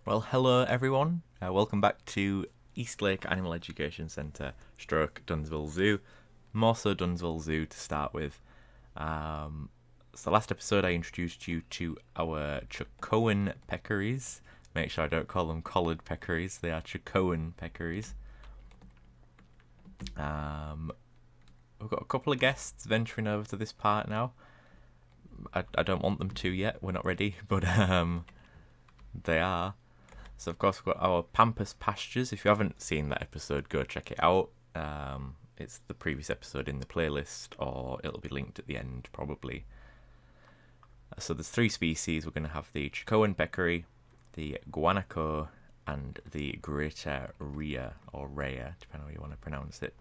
Well, hello everyone. Welcome back to Eastlake Animal Education Centre, stroke Dunswell Zoo. More so Dunswell Zoo to start with. So last episode I introduced you to our Chocoan peccaries. Make sure I don't call them collared peccaries. They are Chocoan peccaries. We've got a couple of guests venturing over to this part now. I don't want them to yet. We're not ready, but they are. So of course we've got our pampas pastures. If you haven't seen that episode, go check it out. It's the previous episode in the playlist, or it'll be linked at the end probably. So there's three species. We're going to have the Chocoan peccary, the Guanaco, and the Greater Rhea, or Rhea, depending on how you want to pronounce it.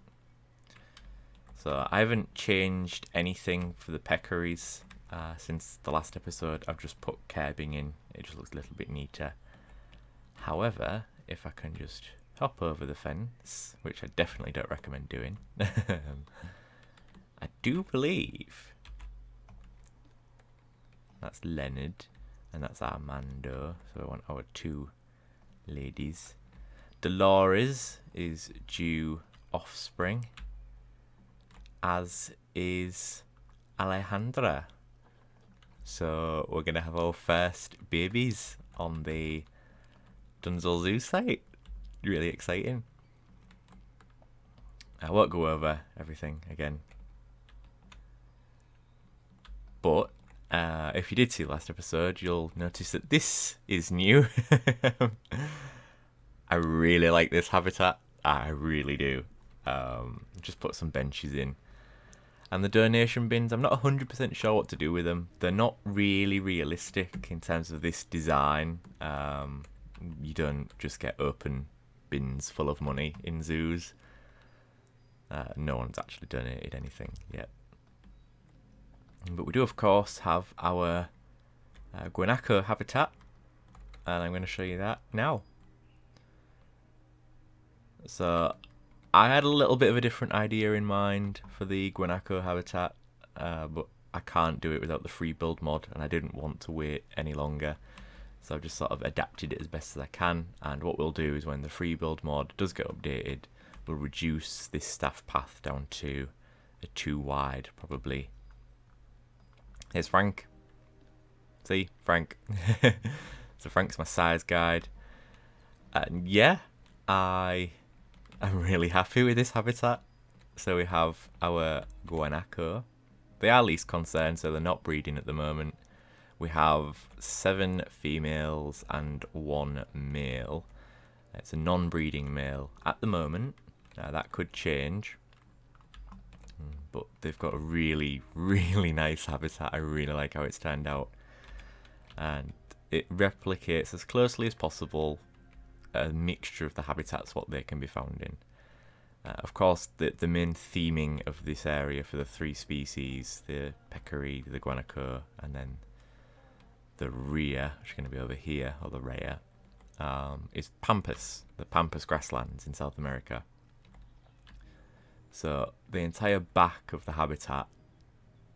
So I haven't changed anything for the peccaries since the last episode. I've just put curbing in. It just looks a little bit neater. However, if I can just hop over the fence, which I definitely don't recommend doing, I do believe that's Leonard and that's Armando. So I want our two ladies. Dolores is due offspring, as is Alejandra. So we're going to have our first babies on the Dunswell Zoo site. Really exciting. I won't go over everything again. But if you did see the last episode, you'll notice that this is new. I really like this habitat. I really do. Just put some benches in. And the donation bins, I'm not 100% sure what to do with them. They're not really realistic in terms of this design. You don't just get open bins full of money in zoos. No one's actually donated anything yet. But we do, of course, have our Guanaco habitat. And I'm going to show you that now. So I had a little bit of a different idea in mind for the Guanaco habitat, but I can't do it without the free build mod, and I didn't want to wait any longer. So I've just sort of adapted it as best as I can, and what we'll do is when the free build mod does get updated, we'll reduce this staff path down to a 2 wide, probably. Here's Frank. See, Frank. So Frank's my size guide. And yeah, I'm really happy with this habitat. So we have our Guanaco. They are least concerned, so they're not breeding at the moment. We have 7 females and 1 male. It's a non-breeding male at the moment. That could change. But they've got a really, really nice habitat. I really like how it's turned out. And it replicates as closely as possible a mixture of the habitats what they can be found in. Of course, the main theming of this area for the 3 species, the peccary, the Guanaco, and then the Rhea, which is going to be over here, or the Rhea, is pampas, the pampas grasslands in South America. So the entire back of the habitat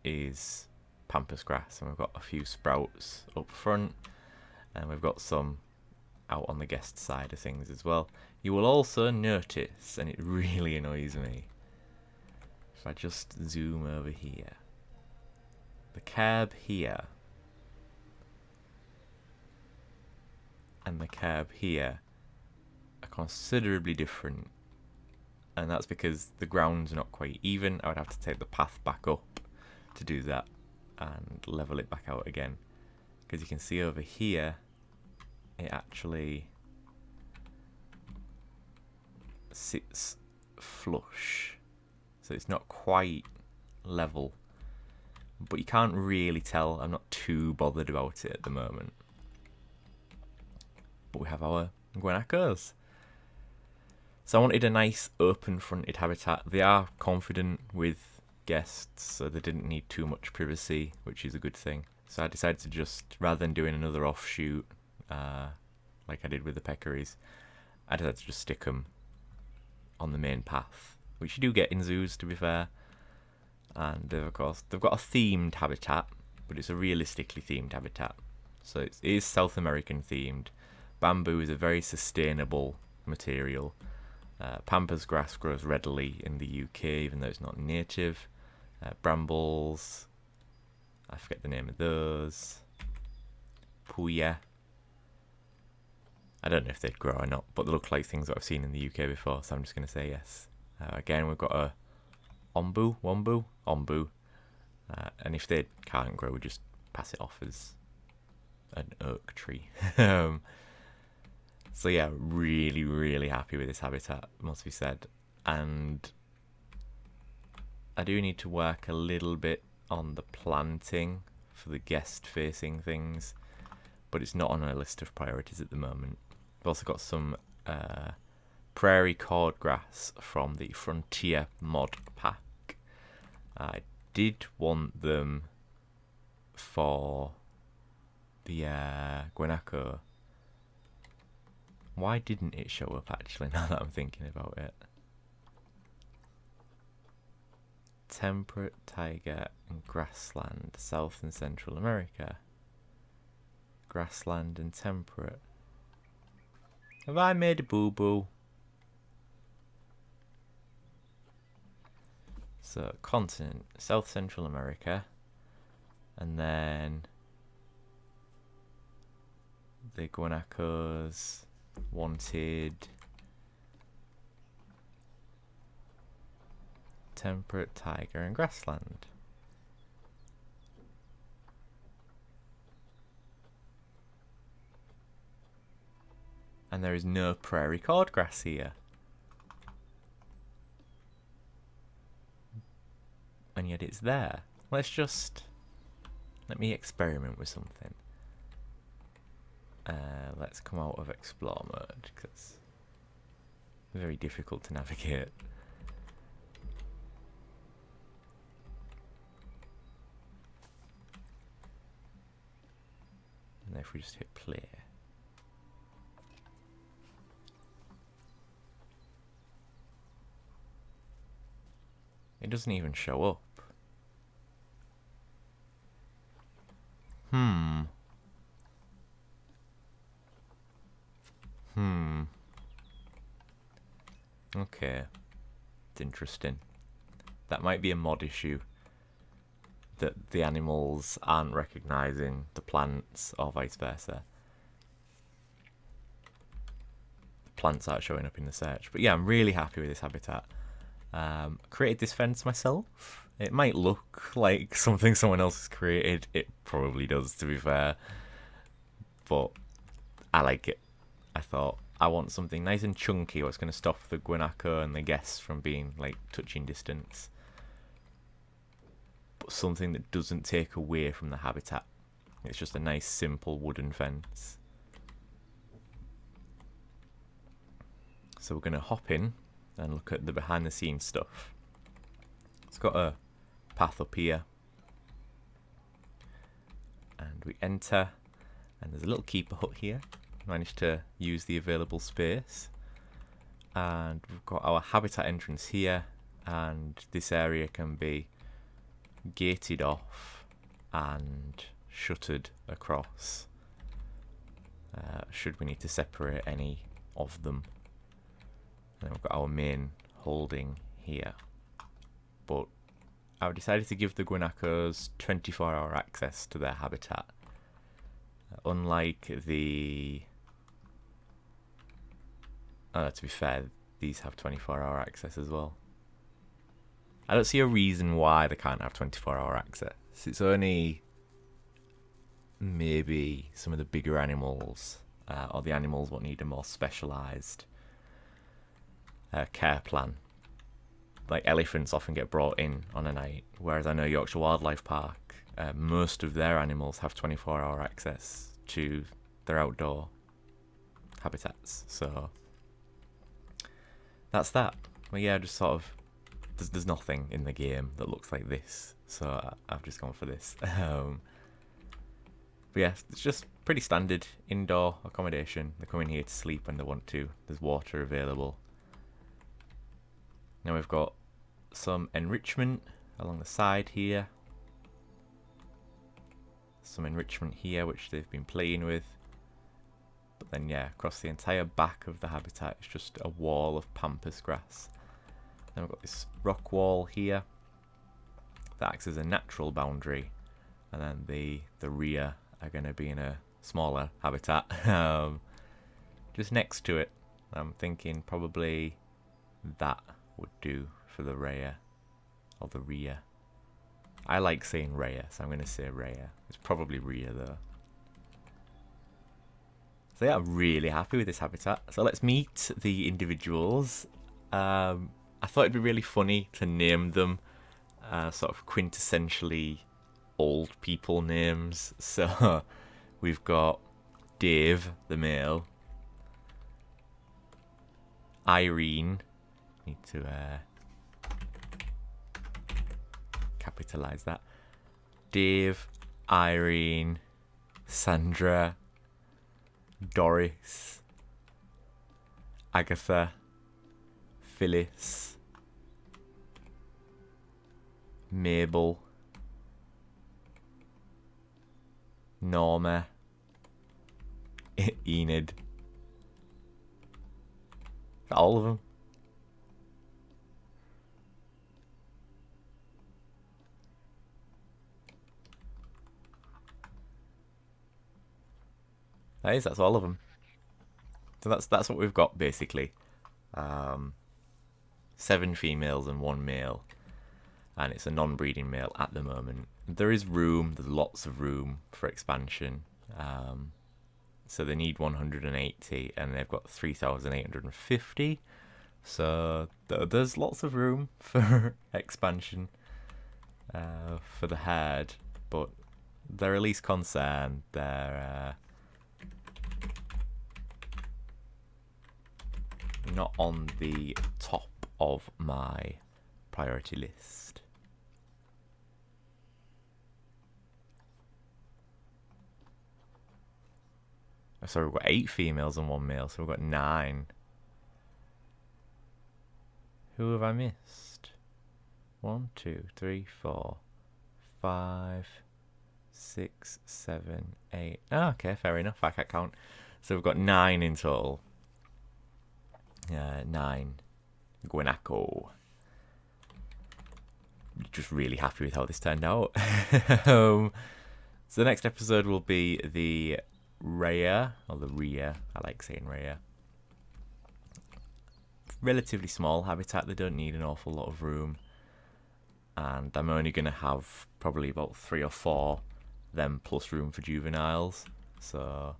is pampas grass, and we've got a few sprouts up front, and we've got some out on the guest side of things as well. You will also notice, and it really annoys me, if I just zoom over here, the curb here and the curb here are considerably different, and that's because the ground's not quite even. I would have to take the path back up to do that and level it back out again, because you can see over here it actually sits flush, so it's not quite level, but you can't really tell. I'm not too bothered about it at the moment. But we have our Guanacos. So I wanted a nice open fronted habitat. They are confident with guests, so they didn't need too much privacy, which is a good thing. So I decided to just, rather than doing another offshoot like I did with the peccaries, I decided to just stick them on the main path, which you do get in zoos, to be fair. And of course they've got a themed habitat, but it's a realistically themed habitat. So it is South American themed, bamboo is a very sustainable material. Pampas grass grows readily in the UK, even though it's not native. Brambles, I forget the name of those. Puya. I don't know if they'd grow or not, but they look like things that I've seen in the UK before, so I'm just going to say yes. Again, we've got a wombu. And if they can't grow, we just pass it off as an oak tree. So yeah, really, really happy with this habitat, must be said. And I do need to work a little bit on the planting for the guest-facing things, but it's not on my list of priorities at the moment. I've also got some prairie cordgrass from the Frontier mod pack. I did want them for the Guanaco. Why didn't it show up actually, now that I'm thinking about it? Temperate taiga and grassland, South and Central America. Grassland and temperate. Have I made a boo-boo? So, continent, South Central America. And then the Guanacos wanted temperate taiga and grassland. And there is no prairie cordgrass here. And yet it's there. Let me experiment with something. Let's come out of explore mode, because it's very difficult to navigate. And if we just hit play. It doesn't even show up. Okay. It's interesting. That might be a mod issue. That the animals aren't recognising the plants or vice versa. The plants aren't showing up in the search. But yeah, I'm really happy with this habitat. Created this fence myself. It might look like something someone else has created. It probably does, to be fair. But I like it. I thought, I want something nice and chunky what's going to stop the Guanaco and the guests from being like touching distance. But something that doesn't take away from the habitat. It's just a nice simple wooden fence. So we're going to hop in and look at the behind the scenes stuff. It's got a path up here. And we enter, and there's a little keeper hut here. Managed to use the available space. And we've got our habitat entrance here, and this area can be gated off and shuttered across should we need to separate any of them. And then we've got our main holding here. But I've decided to give the Guanacos 24-hour access to their habitat. Unlike the... to be fair, these have 24-hour access as well. I don't see a reason why they can't have 24-hour access. It's only maybe some of the bigger animals, or the animals what need a more specialised care plan. Like elephants often get brought in on a night, whereas I know Yorkshire Wildlife Park, most of their animals have 24-hour access to their outdoor habitats. So that's that. Well, yeah, just sort of there's nothing in the game that looks like this, so I've just gone for this. But yeah, it's just pretty standard indoor accommodation. They come in here to sleep when they want to. There's water available. Now we've got some enrichment along the side here. Some enrichment here which they've been playing with. But then yeah, across the entire back of the habitat it's just a wall of pampas grass. Then we've got this rock wall here that acts as a natural boundary, and then the rear are going to be in a smaller habitat just next to it. I'm thinking probably that would do for the rear, or the rear. I like saying rear, so I'm going to say rear. It's probably rear though. So yeah, I'm really happy with this habitat. So let's meet the individuals. I thought it'd be really funny to name them sort of quintessentially old people names. So we've got Dave, the male. Irene. Need to capitalize that. Dave, Irene, Sandra, Doris, Agatha, Phyllis, Mabel, Norma, Enid. Is that all of them? That's all of them. So that's what we've got basically. 7 females and 1 male, and it's a non-breeding male at the moment. There is room. There's lots of room for expansion. So they need 180, and they've got 3,850. So there's lots of room for expansion for the herd, but they're at least concerned. They're not on the top of my priority list. Sorry, we've got 8 females and 1 male, so we've got 9. Who have I missed? 1, 2, 3, 4, 5, 6, 7, 8. Oh, okay, fair enough. I can't count. So we've got 9 in total. 9. Guanaco. Just really happy with how this turned out. So the next episode will be the Rhea, or the Rhea. I like saying Rhea. Relatively small habitat. They don't need an awful lot of room, and I'm only going to have probably about 3 or 4 them plus room for juveniles, so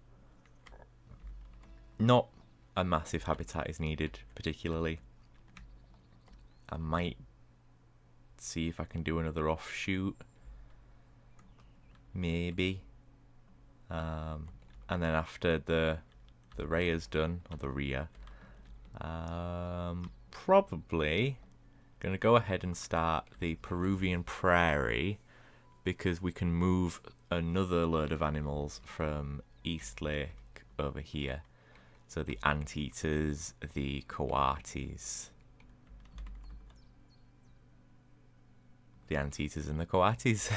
not a massive habitat is needed particularly. I might see if I can do another offshoot, maybe, and then after the Rhea's done, or the Rhea, probably gonna go ahead and start the Peruvian prairie, because we can move another load of animals from East Lake over here. So the anteaters, the coatis. The anteaters and the coatis.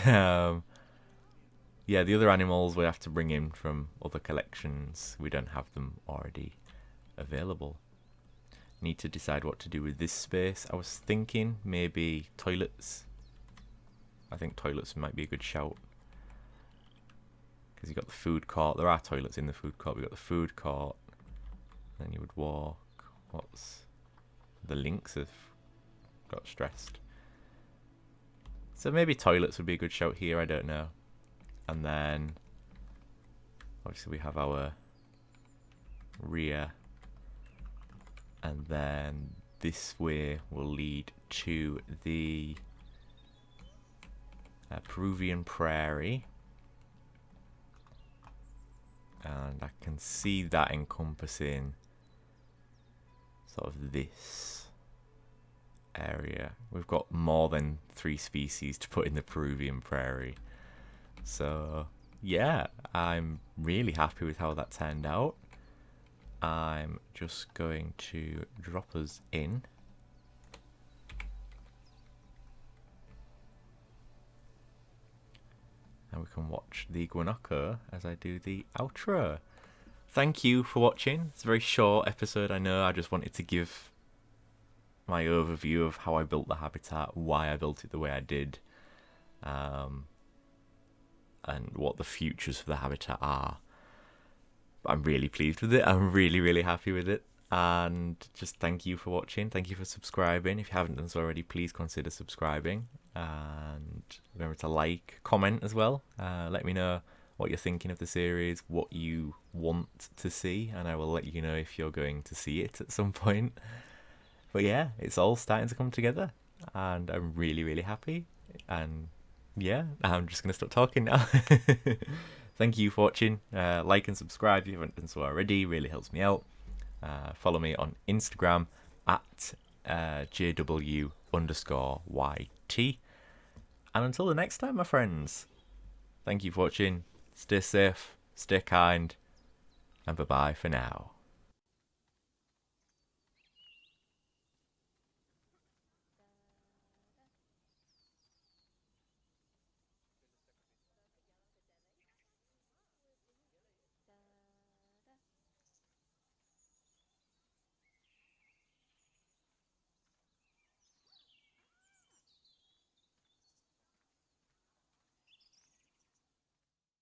Yeah, the other animals we have to bring in from other collections. We don't have them already available. Need to decide what to do with this space. I was thinking maybe toilets. I think toilets might be a good shout, because you've got the food court. There are toilets in the food court. We've got the food court. Then you would walk. What's the links have got stressed. So maybe toilets would be a good shout here. I don't know. And then obviously we have our rear, and then this way will lead to the Peruvian prairie, and I can see that encompassing sort of this area. We've got more than 3 species to put in the Peruvian prairie, so yeah, I'm really happy with how that turned out. I'm just going to drop us in. And we can watch the Guanaco as I do the outro. thank you for watching. It's a very short episode, I know. I just wanted to give my overview of how I built the habitat, why I built it the way I did, and what the futures for the habitat are. But I'm really pleased with it. I'm really, really happy with it. And just thank you for watching. Thank you for subscribing. If you haven't done so already, please consider subscribing. And remember to like, comment as well. Let me know what you're thinking of the series, what you want to see, and I will let you know if you're going to see it at some point. But yeah, it's all starting to come together, and I'm really, really happy. And yeah, I'm just going to stop talking now. Thank you for watching. Like and subscribe if you haven't done so already. Really helps me out. Follow me on Instagram at JW_YT. And until the next time, my friends, thank you for watching. Stay safe, stay kind, and bye-bye for now.